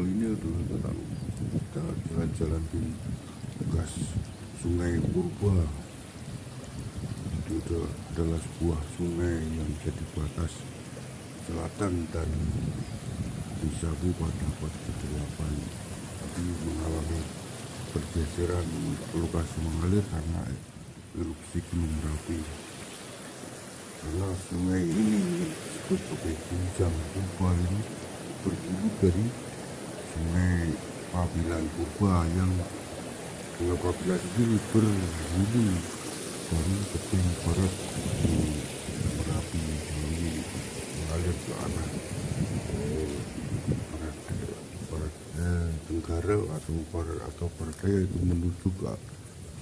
tol ini dulu tentang kita jalan-jalan di bekas Sungai Purba. Itu adalah sebuah sungai yang jadi batas selatan dari Desa pada abad ke-8, tapi mengalami pergeseran lokasi mengalir karena erupsi Gunung Merapi. Karena sungai ini disebut sebagai Gunjang Purba ini berhulu dari Sungai Pabilan Purba yang Sungai Pabilan sendiri berhulu dari tebing barat Gunung Merapi ini mengalir ke arah tenggara atau barat daya, itu menuju ke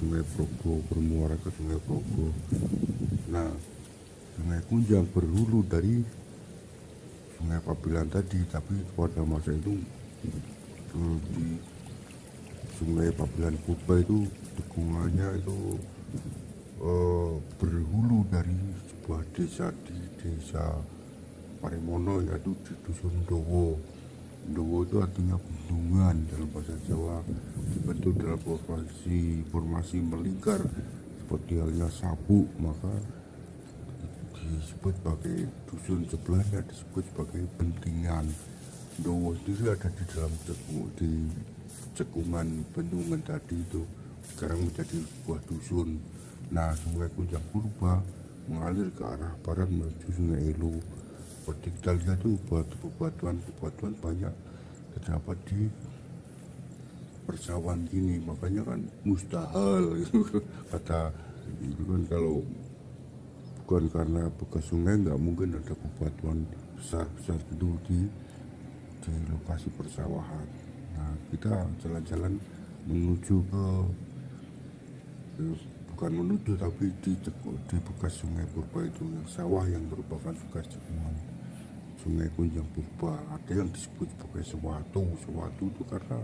Sungai Progo, bermuara ke Sungai Progo. Nah, Sungai Gunjang berhulu dari Sungai Pabilan tadi, tapi pada masa itu di Sungai Pabilan Purba itu tikungannya itu berhulu dari sebuah desa di Desa Parimono, yaitu di Dusun Dowo. Dowo itu artinya bendungan dalam bahasa Jawa, dibentuk dalam formasi melingkar seperti halnya sabuk, maka disebut sebagai dusun sebelahnya disebut sebagai bentingan. Dowo sendiri ada di dalam cekungan bendungan tadi itu, sekarang menjadi sebuah dusun. Nah, Sungai Gunjang Purba mengalir ke arah barat menuju Sungai Elo. Seperti kita lihat itu bebatuan banyak terdapat di persawahan gini, makanya kan mustahil kata itu kan, kalau bukan karena bekas sungai nggak mungkin ada bebatuan besar itu di lokasi persawahan. Nah, kita jalan-jalan menuju ke bukan menuju tapi di bekas Sungai Purba itu, yang sawah yang merupakan bekas cekungan Sungai Gunjang Purba. Ada yang disebut sebagai sewatu itu karena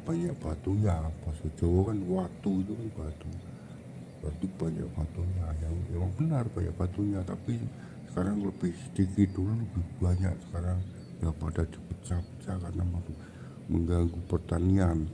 banyak batunya. Bahasa Jawa kan watu itu kan batu, berarti banyak batunya. Yang memang benar banyak batunya, tapi sekarang lebih sedikit, dulu lebih banyak. Sekarang ya pada dipecah-pecah karena mengganggu pertanian.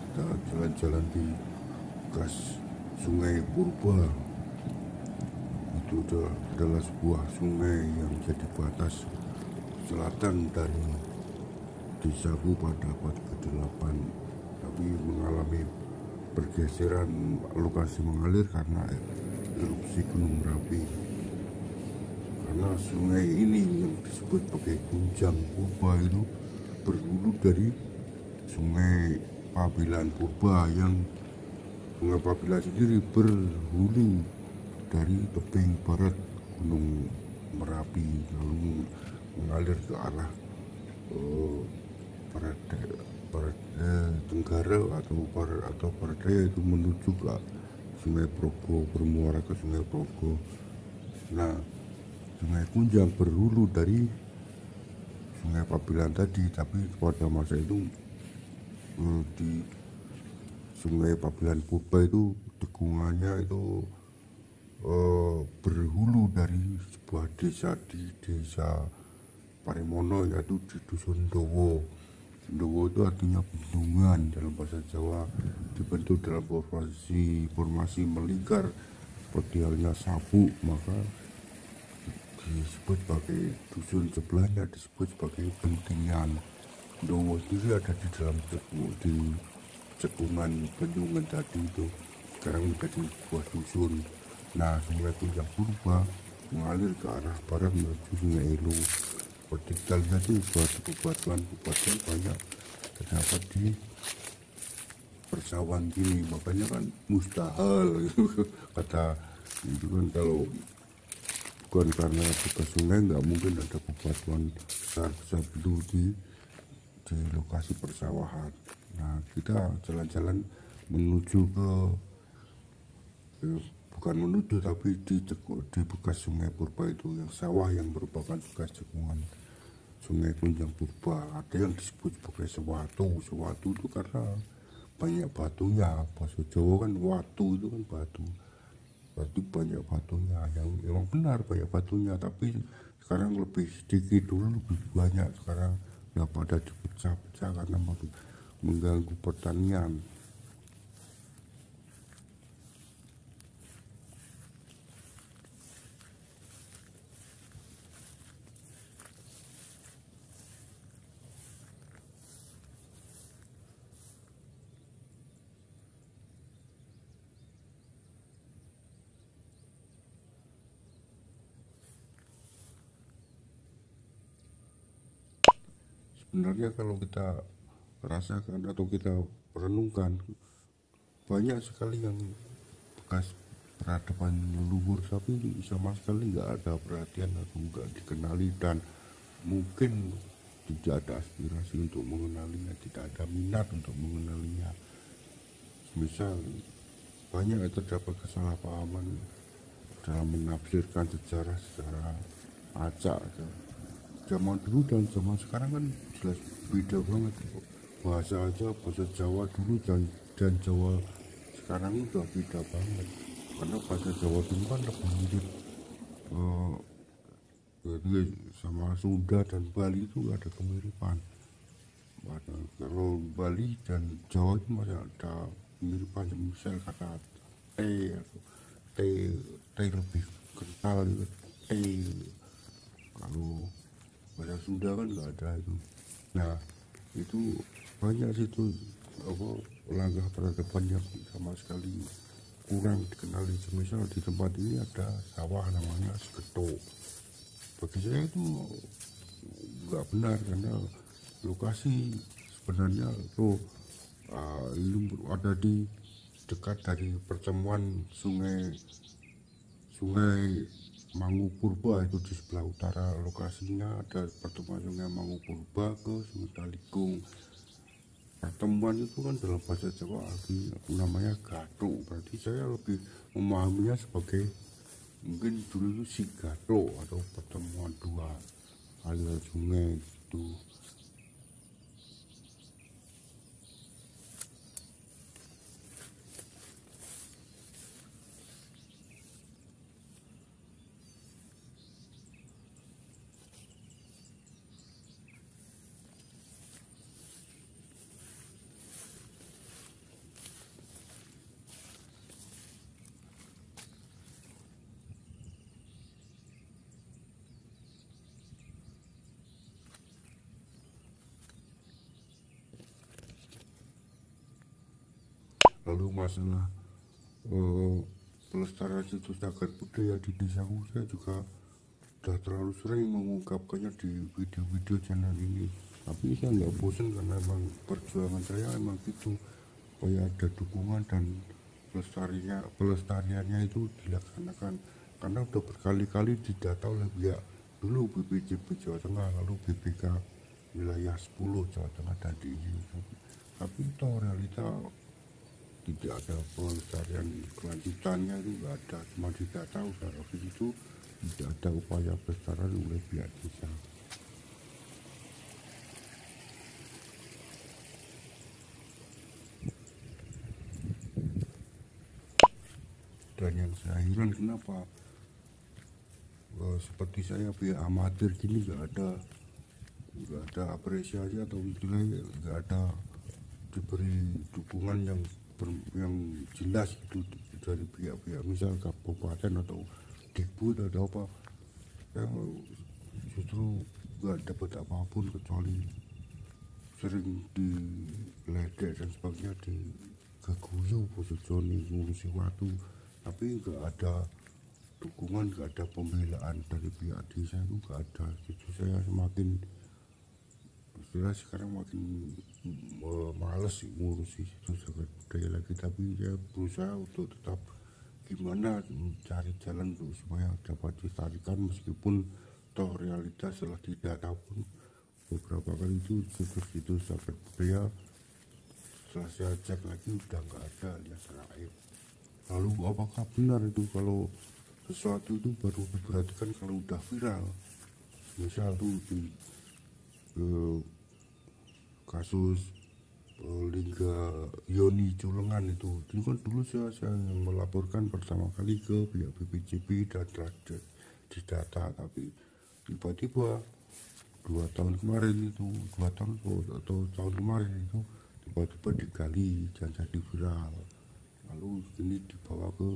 Kita jalan-jalan di bekas Sungai Purba. Itu adalah sebuah sungai yang jadi batas selatan dari Desa pada abad ke-8, tapi mengalami pergeseran lokasi mengalir karena erupsi Gunung Merapi. Karena sungai ini yang disebut sebagai Gunjang Purba itu berhulu dari Sungai Pabilan Purba, yang Sungai Pabilan sendiri berhulu dari tebing barat Gunung Merapi lalu mengalir ke arah tenggara atau barat daya, itu menuju ke Sungai Progo, bermuara ke Sungai Progo. Nah, Sungai Gunjang berhulu dari Sungai Pabilan tadi, tapi pada masa itu di Sungai Pabilan Purba itu tikungannya itu berhulu dari sebuah desa di Desa Parimono, yaitu di Dusun Dowo. Dowo itu artinya bendungan dalam bahasa Jawa, dibentuk dalam formasi melingkar seperti halnya sabuk, maka disebut sebagai dusun sebelahnya disebut sebagai bentingan. Dowo sendiri ada di dalam cekungan bendungan tadi itu, sekarang menjadi sebuah dusun. Nah, Sungai Gunjang Purba mengalir ke arah barat menuju Sungai Elo. Seperti kita lihat itu bebatuan banyak terdapat di persawahan gini, makanya kan mustahil kata itu kan, kalau bukan karena bekas sungai nggak mungkin ada bebatuan besar-besar itu di lokasi persawahan. Nah, kita jalan-jalan menuju ke bukan menuju tapi di bekas sungai purba itu, yang sawah yang merupakan bekas cekungan sungai Kunjang Purba. Ada yang disebut sebagai sewatu itu karena banyak batunya. Bahasa Jawa kan watu itu kan batu, berarti banyak batunya. Yang memang benar banyak batunya, tapi sekarang lebih sedikit, dulu lebih banyak. Sekarang ya pada dipecah-pecah karena mengganggu pertanian. Sebenarnya kalau kita rasakan atau kita renungkan, banyak sekali yang bekas peradaban leluhur, tapi sama sekali nggak ada perhatian atau nggak dikenali, dan mungkin tidak ada aspirasi untuk mengenalinya, tidak ada minat untuk mengenalinya. Misal banyak terdapat kesalahpahaman dalam menafsirkan sejarah secara acak. Zaman dulu dan zaman sekarang kan jelas beda banget. Bahasa Jawa dulu dan Jawa sekarang udah beda banget, karena bahasa Jawa dulu kan lebih mirip jadi sama Sunda dan Bali itu ada kemiripan. Kalau Bali dan Jawa itu masih ada kemiripan, misal kata T atau T lebih kental gitu, T. Kalau bahasa Sunda kan nggak ada itu. Nah, itu banyak situ langkah peradaban yang sama sekali kurang dikenali. Misal di tempat ini ada sawah namanya Segeto. Bagi saya itu nggak benar, karena lokasi sebenarnya itu ada di dekat dari pertemuan sungai Mangu Purba. Itu di sebelah utara lokasinya ada pertemuan sungai Mangu Purba ke Sungai Talikung. Pertemuan itu kan dalam bahasa Jawa namanya gathuk, berarti saya lebih memahaminya sebagai mungkin dulu itu si gathuk atau pertemuan dua aliran sungai itu. Lalu masalah pelestarian situs cagar budaya di desaku, saya juga sudah terlalu sering mengungkapkannya di video-video channel ini, tapi saya nggak bosan karena emang perjuangan saya emang gitu, supaya ada dukungan dan pelestariannya itu dilaksanakan. Karena udah berkali-kali didata oleh pihak dulu BPJB Jawa Tengah, lalu BPK wilayah 10 Jawa Tengah dan DIY, tapi itu realita tidak ada pelestarian kelanjutannya, itu nggak ada, cuma didata udah habis itu tidak ada upaya pelestarian oleh pihak desa. Dan yang saya heran kenapa seperti saya pihak amatir gini nggak ada apresiasi atau istilahnya nggak ada diberi dukungan yang jelas itu dari pihak-pihak, misal kabupaten atau Dikbud atau apa. Saya justru nggak dapat apapun kecuali sering diledek dan sebagainya, dikeguyu posisioni ngurusi waktu, tapi nggak ada dukungan, nggak ada pembelaan dari pihak desa, itu nggak ada. Justru saya semakin sekarang makin males ngurusi situs cagar budaya lagi, tapi saya berusaha untuk tetap gimana cari jalan untuk supaya dapat dilestarikan, meskipun toh realitas setelah tidak pun beberapa kali itu situs cagar budaya setelah saya cek lagi udah nggak ada alias raib. Lalu apakah benar itu kalau sesuatu itu baru diperhatikan kalau udah viral? Misal tuh di kasus Lingga Yoni Culengan itu kan dulu saya melaporkan pertama kali ke pihak BPJB dan telah didata, tapi tiba-tiba 2 tahun kemarin itu 2 tahun atau tahun kemarin itu tiba-tiba digali dan jadi viral, lalu ini dibawa ke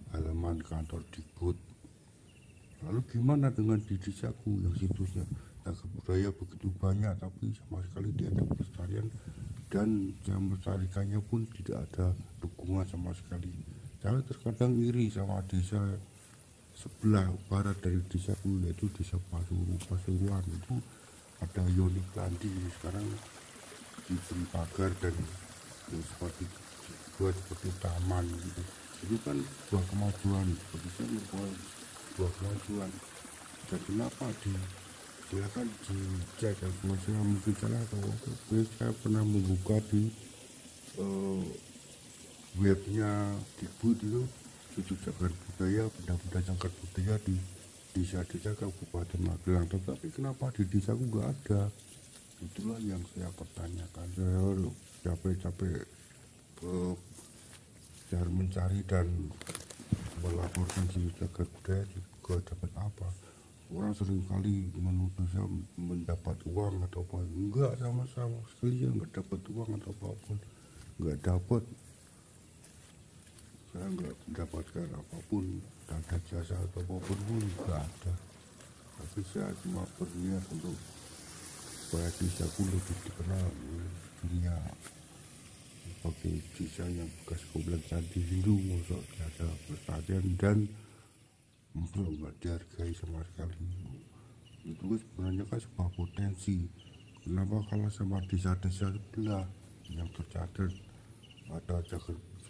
halaman kantor Dikbud. Lalu gimana dengan di desaku yang situsnya cagar budaya begitu banyak tapi sama sekali tidak ada pelestarian, dan yang melestarikannya pun tidak ada dukungan sama sekali. Saya terkadang iri sama desa sebelah barat dari desaku, yaitu desa Pasuruan. Itu ada Yoni Klandi, sekarang diberi pagar dan seperti buat seperti taman gitu. Itu kan buah kemajuan, seperti saya merupakan buah kemajuan. Dan kenapa silakan dicek, kalau saya mungkin salah atau saya pernah membuka di webnya Dikbud itu situs cagar budaya, benda-benda cagar budaya di desa-desa Kabupaten Magelang, tetapi kenapa di desaku nggak ada? Itulah yang saya pertanyakan. Saya capek-capek cari mencari dan melaporkan situs cagar budaya juga dapat apa? Orang sering kali menuduh saya mendapat uang atau apa. Enggak, sama-sama sekali ya nggak dapat uang atau apapun, nggak dapat. Saya nggak mendapatkan apapun, tanda jasa atau apapun pun nggak ada. Tapi saya cuma berniat untuk supaya desaku lebih dikenal di dunia sebagai desa yang bekas komplek Candi Hindu, masuk ada pelestarian dan belum nggak dihargai sama sekali. Itu sebenarnya kan sebuah potensi. Kenapa kalah sama desa-desa sebelah yang tercatat ada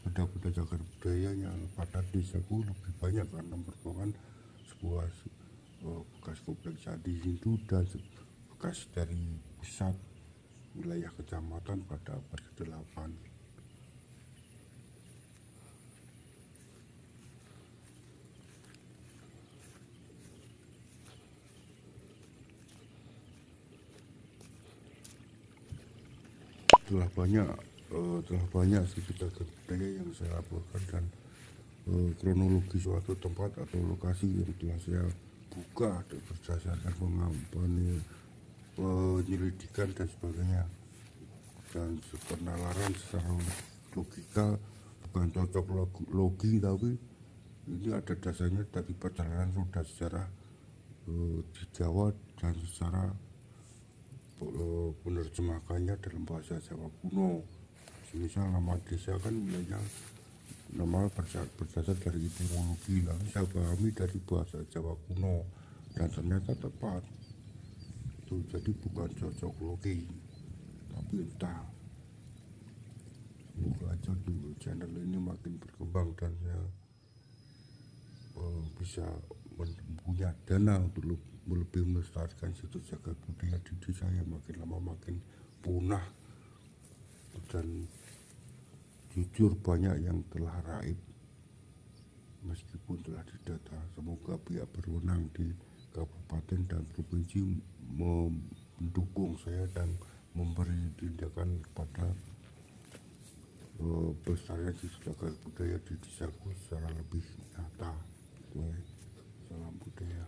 benda-benda cagar budayanya pada desaku lebih banyak, karena merupakan sebuah bekas komplek Candi Hindu dan bekas dari pusat wilayah kecamatan pada abad ke-8. Telah banyak situs cagar budaya yang saya laporkan, dan kronologi suatu tempat atau lokasi yang telah saya buka berdasarkan penyelidikan dan sebagainya, dan penalaran secara logika, bukan cocok logi, tapi ini ada dasarnya dari perjalanan roda sejarah di Jawa dan secara penerjemahannya dalam bahasa Jawa kuno. Misal nama desa kan wilayah nama berdasar dari etimologi, lalu saya pahami dari bahasa Jawa kuno dan ternyata tepat itu. Jadi bukan cocok logi, tapi entah, semoga aja dulu channel ini makin berkembang dan saya bisa punya dana untuk lebih melestarikan situs cagar budaya di desa yang makin lama makin punah. Dan jujur banyak yang telah raib meskipun telah didata. Semoga pihak berwenang di kabupaten dan provinsi mendukung saya dan memberi tindakan kepada pelestarian situs cagar budaya di desaku secara lebih nyata. Salam budaya.